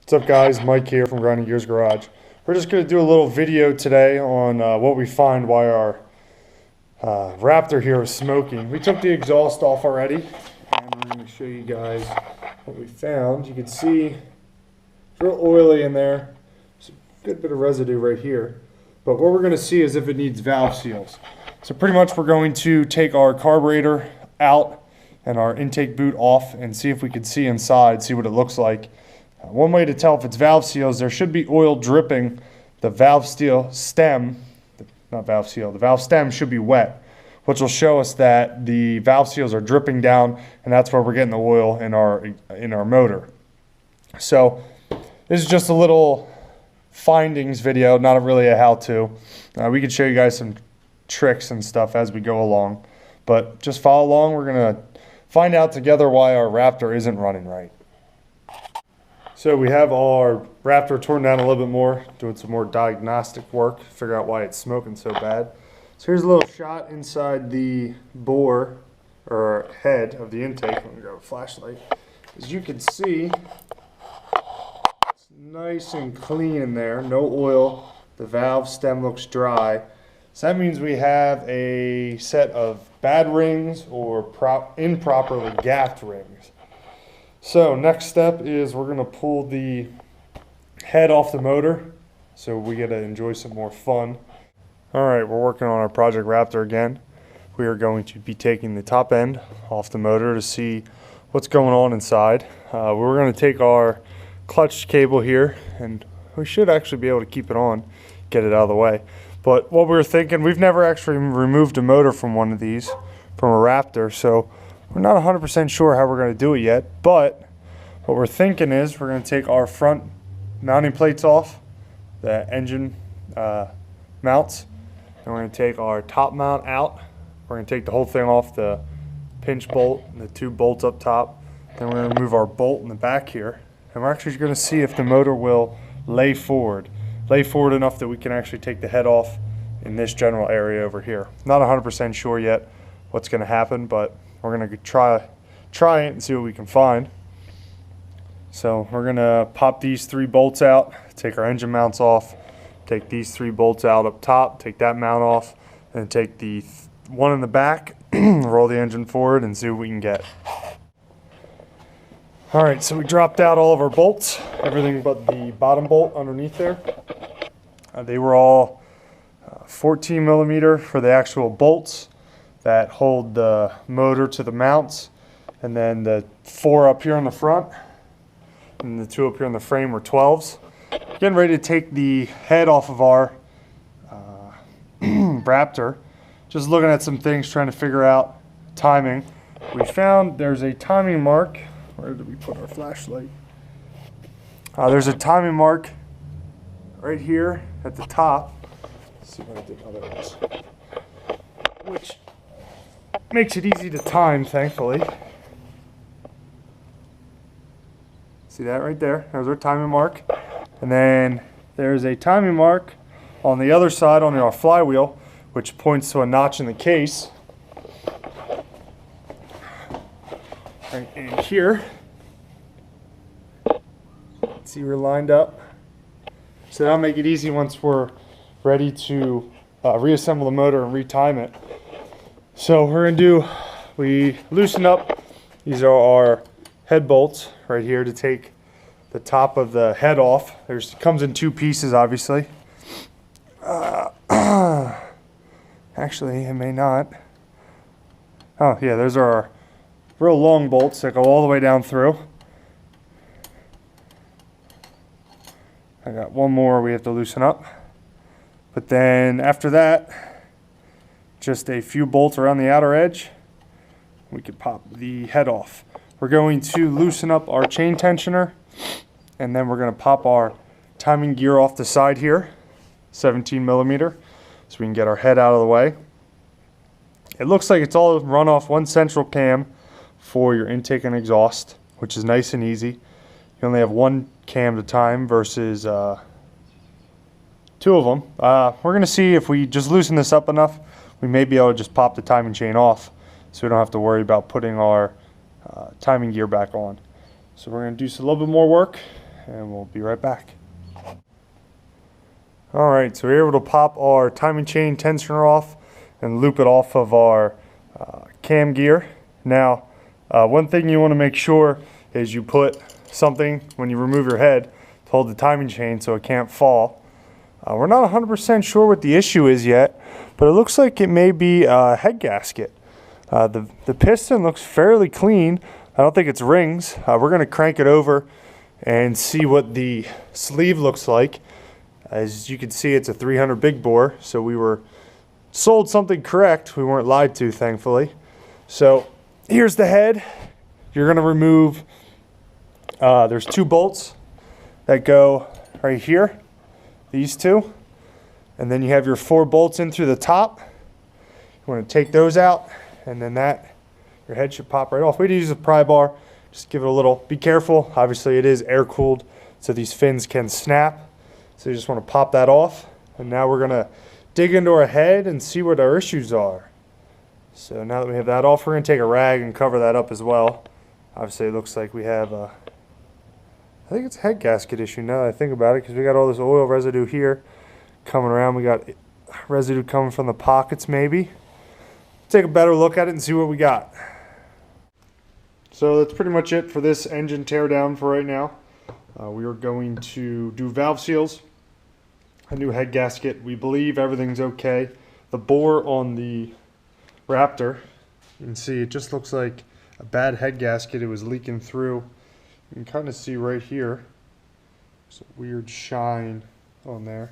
What's up guys, Mike here from Grinding Gears Garage. We're just going to do a little video today on what we find why our Raptor here is smoking. We took the exhaust off already and we're going to show you guys what we found. You can see it's real oily in there. There's a good bit of residue right here. But what we're going to see is if it needs valve seals. So pretty much we're going to take our carburetor out and our intake boot off and see if we can see inside, see what it looks like. One way to tell if it's valve seals, there should be oil dripping. The valve stem should be wet, which will show us that the valve seals are dripping down, and that's where we're getting the oil in our motor. So this is just a little findings video, not really a how-to. We can show you guys some tricks and stuff as we go along, but just follow along. We're gonna find out together why our Raptor isn't running right. So we have our Raptor torn down a little bit more, doing some more diagnostic work, figure out why it's smoking so bad. So here's a little shot inside the bore or head of the intake. Let me grab a flashlight. As you can see, it's nice and clean in there, no oil. The valve stem looks dry. So that means we have a set of bad rings or improperly gaffed rings. So next step is we're going to pull the head off the motor so we get to enjoy some more fun. Alright, we're working on our Project Raptor again. We are going to be taking the top end off the motor to see what's going on inside. We're going to take our clutch cable here, and we should actually be able to keep it on, get it out of the way. But what we were thinking, we've never actually removed a motor from one of these, from a Raptor, so we're not 100% sure how we're going to do it yet, but what we're thinking is we're going to take our front mounting plates off, the engine mounts, and we're going to take our top mount out. We're going to take the whole thing off, the pinch bolt and the two bolts up top. Then we're going to remove our bolt in the back here, and we're actually going to see if the motor will lay forward enough that we can actually take the head off in this general area over here. Not 100% sure yet what's going to happen, but we're going to try it and see what we can find. So we're going to pop these three bolts out, take our engine mounts off, take these three bolts out up top, take that mount off, and take the one in the back, roll the engine forward and see what we can get. Alright, so we dropped out all of our bolts, everything but the bottom bolt underneath there. They were all 14 millimeter for the actual bolts that hold the motor to the mounts, and then the 4 up here on the front and the 2 up here on the frame were 12s. Getting ready to take the head off of our Raptor. Just looking at some things, trying to figure out timing. We found there's a timing mark. Where did we put our flashlight? There's a timing mark right here at the top. Let's see what I did otherwise. Which makes it easy to time, thankfully. See that right there? There's our timing mark. And then there's a timing mark on the other side on our flywheel, which points to a notch in the case. Right in here. See, we're lined up. So that'll make it easy once we're ready to reassemble the motor and retime it. So we're going to do, we loosen up, these are our head bolts right here to take the top of the head off. It comes in 2 pieces, obviously. Actually, it may not. Oh yeah, those are our real long bolts that go all the way down through. I got one more we have to loosen up. But then after that, just a few bolts around the outer edge, we could pop the head off. We're going to loosen up our chain tensioner, and then we're going to pop our timing gear off the side here, 17 millimeter, so we can get our head out of the way. It looks like it's all run off one central cam for your intake and exhaust, which is nice and easy. You only have one cam at a time versus 2 of them. We're going to see if we just loosen this up enough, we may be able to just pop the timing chain off so we don't have to worry about putting our timing gear back on. So we're going to do a little bit more work and we'll be right back. All right, so we're able to pop our timing chain tensioner off and loop it off of our cam gear. Now, one thing you want to make sure is you put something when you remove your head to hold the timing chain so it can't fall. We're not 100% sure what the issue is yet, but it looks like it may be a head gasket. The piston looks fairly clean. I don't think it's rings. We're going to crank it over and see what the sleeve looks like. As you can see, it's a 300 big bore, so we were sold something correct. We weren't lied to, thankfully. So here's the head. You're going to remove, there's 2 bolts that go right here, these 2. And then you have your 4 bolts in through the top. You want to take those out, and then your head should pop right off. We use a pry bar, just give it a little, be careful. Obviously it is air cooled, so these fins can snap. So you just want to pop that off. And now we're gonna dig into our head and see what our issues are. So now that we have that off, we're gonna take a rag and cover that up as well. Obviously it looks like we have I think it's a head gasket issue now that I think about it, because we got all this oil residue here coming around. We got residue coming from the pockets maybe. Take a better look at it and see what we got. So that's pretty much it for this engine teardown for right now. We are going to do valve seals, a new head gasket. We believe everything's okay. The bore on the Raptor, you can see it just looks like a bad head gasket. It was leaking through. You can kind of see right here, there's a weird shine on there.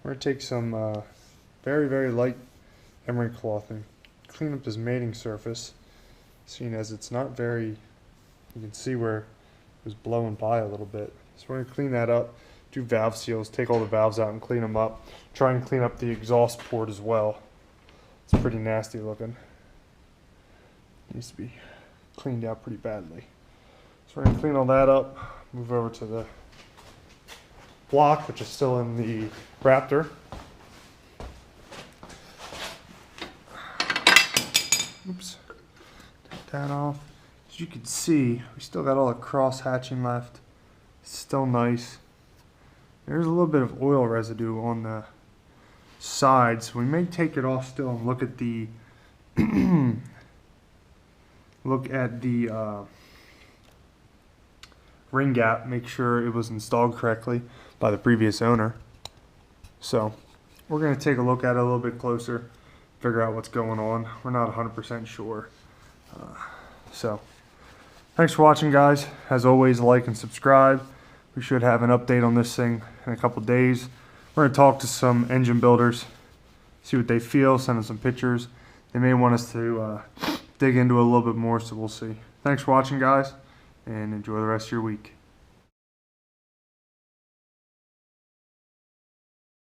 We're going to take some very, very light emery cloth and clean up this mating surface, seeing as it's not very, you can see where it was blowing by a little bit. So we're going to clean that up, do valve seals, take all the valves out and clean them up. Try and clean up the exhaust port as well. It's pretty nasty looking. Needs to be cleaned out pretty badly. So we're going to clean all that up, move over to the block, which is still in the Raptor. Oops. Take that off. As you can see, we still got all the cross hatching left. It's still nice. There's a little bit of oil residue on the sides. So we may take it off still and look at the ring gap, make sure it was installed correctly by the previous owner. So we're going to take a look at it a little bit closer, figure out what's going on. We're not 100% sure. So thanks for watching, guys. As always, like and subscribe. We should have an update on this thing in a couple days. We're going to talk to some engine builders, see what they feel, send them some pictures. They may want us to dig into it a little bit more, so we'll see. Thanks for watching, guys, and enjoy the rest of your week.